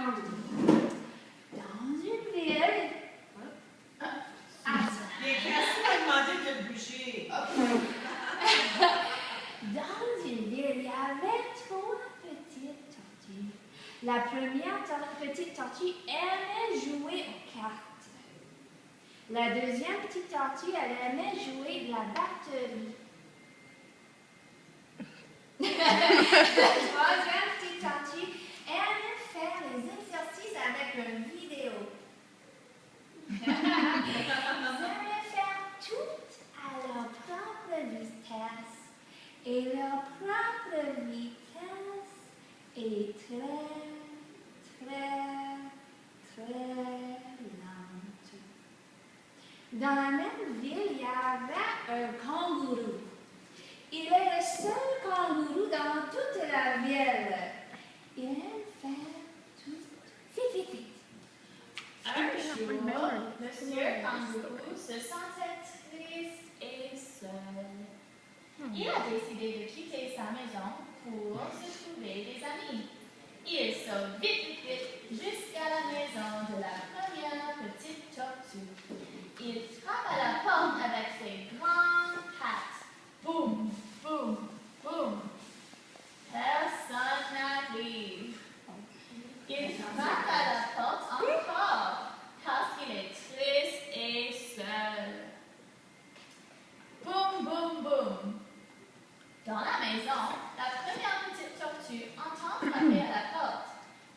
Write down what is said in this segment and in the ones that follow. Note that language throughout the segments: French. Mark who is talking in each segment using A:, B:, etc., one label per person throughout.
A: kangourous. Dans une ville...
B: Les cassis m'ont demandé de le bouger.
A: Dans une ville, il y avait 3 petites tortues. La première petite tortue aimait jouer aux cartes. La deuxième petite tortue, elle aimait jouer de la batterie. La troisième petite tortue aimait faire les exercices avec une vidéo. Ils aimaient faire tout à leur propre vitesse. Et leur propre vitesse est très lente. Dans la même ville, il y avait un kangourou. Il est le seul kangourou dans toute la ville. Il aime faire tout vite, vite, vite.
C: Un jour, Monsieur Kangourou se sentait triste et seul. Il a décidé de quitter sa maison pour se trouver des amis. Il saute vite, vite, vite jusqu'à la maison de la première petite tortue. Il frappe à la porte avec ses grandes pattes. Boum, boum, boum. Personne n'arrive. Il frappe à la porte encore parce qu'il est triste et seul. Boum, boum, boum. Dans la maison, la première petite tortue entend frapper à la porte.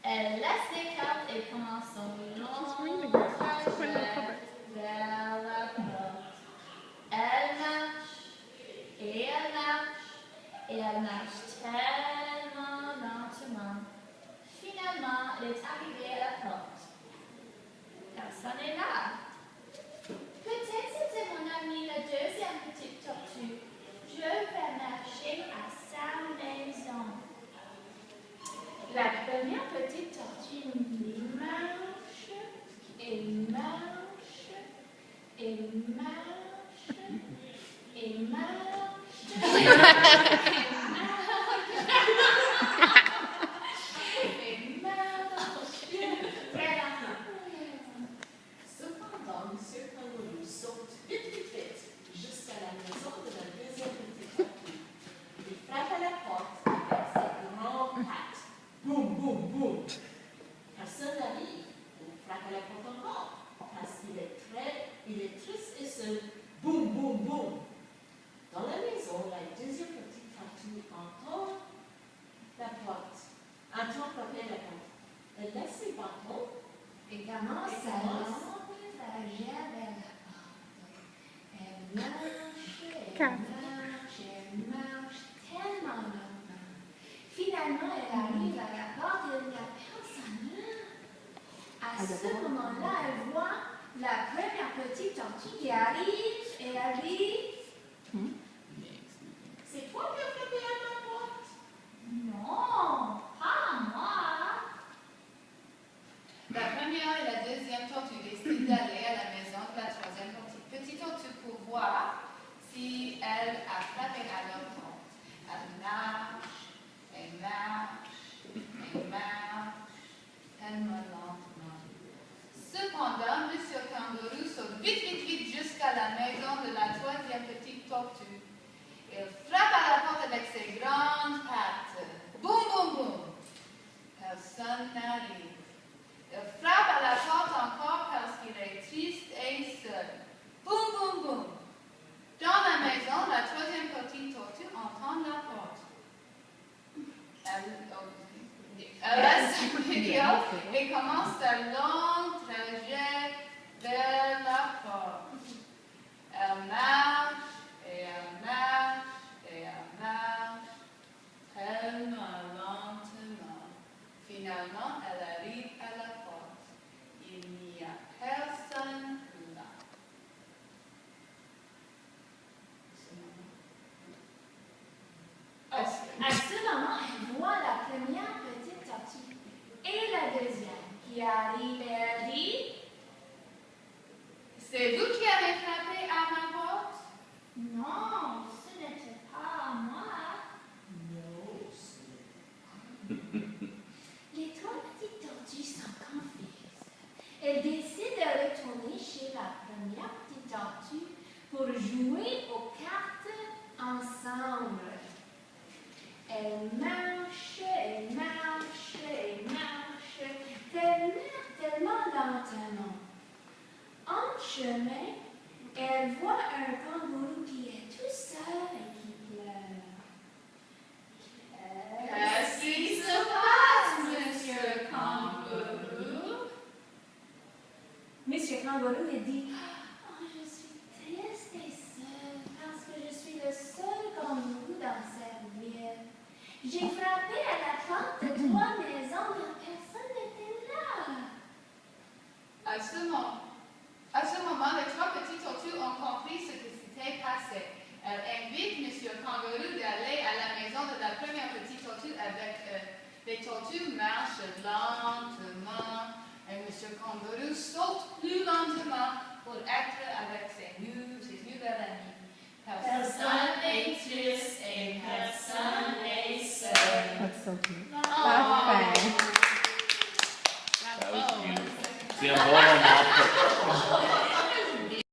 C: Elle laisse les cartes et commence son long trajet vers la porte. Elle marche et elle marche et elle marche tellement lentement. Finalement, elle est arrivée à la porte. Personne n'est là. Peut-être c'était mon ami, la deuxième petite tortue. Je vais marcher à sa maison. La première petite tortue marche et marche et marche et marche et marche très lentement.
B: Cependant, Monsieur Kangourou saute vite, vite, vite jusqu'à la maison de la deuxième petite tortue. Il frappe à la porte avec ses grandes pattes. Boum, boum, boum. Personne n'arrive. Il frappe à la porte encore parce qu'il est triste et seul. Boum, boum, boum. Dans la maison, la deuxième petite tortue entend la porte. Entend frapper à la porte. Elle laisse ses bâtons.
A: Et commence à long trajet vers la porte. Elle marche tellement lentement. Finalement, elle arrive à la porte et il n'y a personne là. À ce moment-là, elle voit la première petite tortue qui arrive et elle dit
B: C'est toi qui as frappé à ma porte?
C: Non, pas moi.
D: La première et la deuxième tortue décident d'aller à la maison de la troisième petite tortue pour voir si elle a frappé à leur porte. Elle marche, elle marche, elle marche, tellement lentement. Cependant, Monsieur Kangourou saute vite, vite, vite jusqu'à la maison de la troisième petite tortue. Il frappe à la porte avec ses grandes pattes. Boum, boum, boum. Personne n'arrive. Il frappe à la porte encore parce qu'il est triste et seul. Boum, boum, boum. Dans la maison, la troisième petite tortue entend la porte. Elle laisse sa vidéo et commence un long trajet vers la porte. Elle marche et elle marche et elle marche tellement lentement. Finalement, elle arrive à la porte. Il n'y a personne là.
A: À ce moment, elle voit la première petite tortue et la deuxième qui arrive et elle dit
D: C'est vous qui avez frappé à ma porte?
A: non, ce n'était pas moi.
B: Non, ce n'est pas.
A: Les 3 petites tortues sont elle décide de retourner chez la première petite tortue pour jouer aux cartes ensemble. Elle marche, elle marche, elle marche, tellement lentement. En chemin, elle voit un kangourou qui est tout seul et qui pleure.
D: Qu'est-ce qui se passe, Monsieur Kangourou?
A: Monsieur Kangourou lui dit « Oh, je suis triste et seule parce que je suis le seul kangourou dans cette ville. J'ai frappé à la porte de 3 maisons, mais personne n'était là. »
D: À ce moment, les 3 petites tortues ont compris ce qui s'était passé. Elles invitent Monsieur Kangourou d'aller à la maison de la première petite tortue avec eux. Les tortues marchent lentement et Monsieur Kangourou saute plus lentement pour être avec ses nouvelles amies.
C: Personne n'est triste et personne n'est seul.
E: That's so cute.
C: Oh.
E: Parfait.
F: C'est un bon moment pour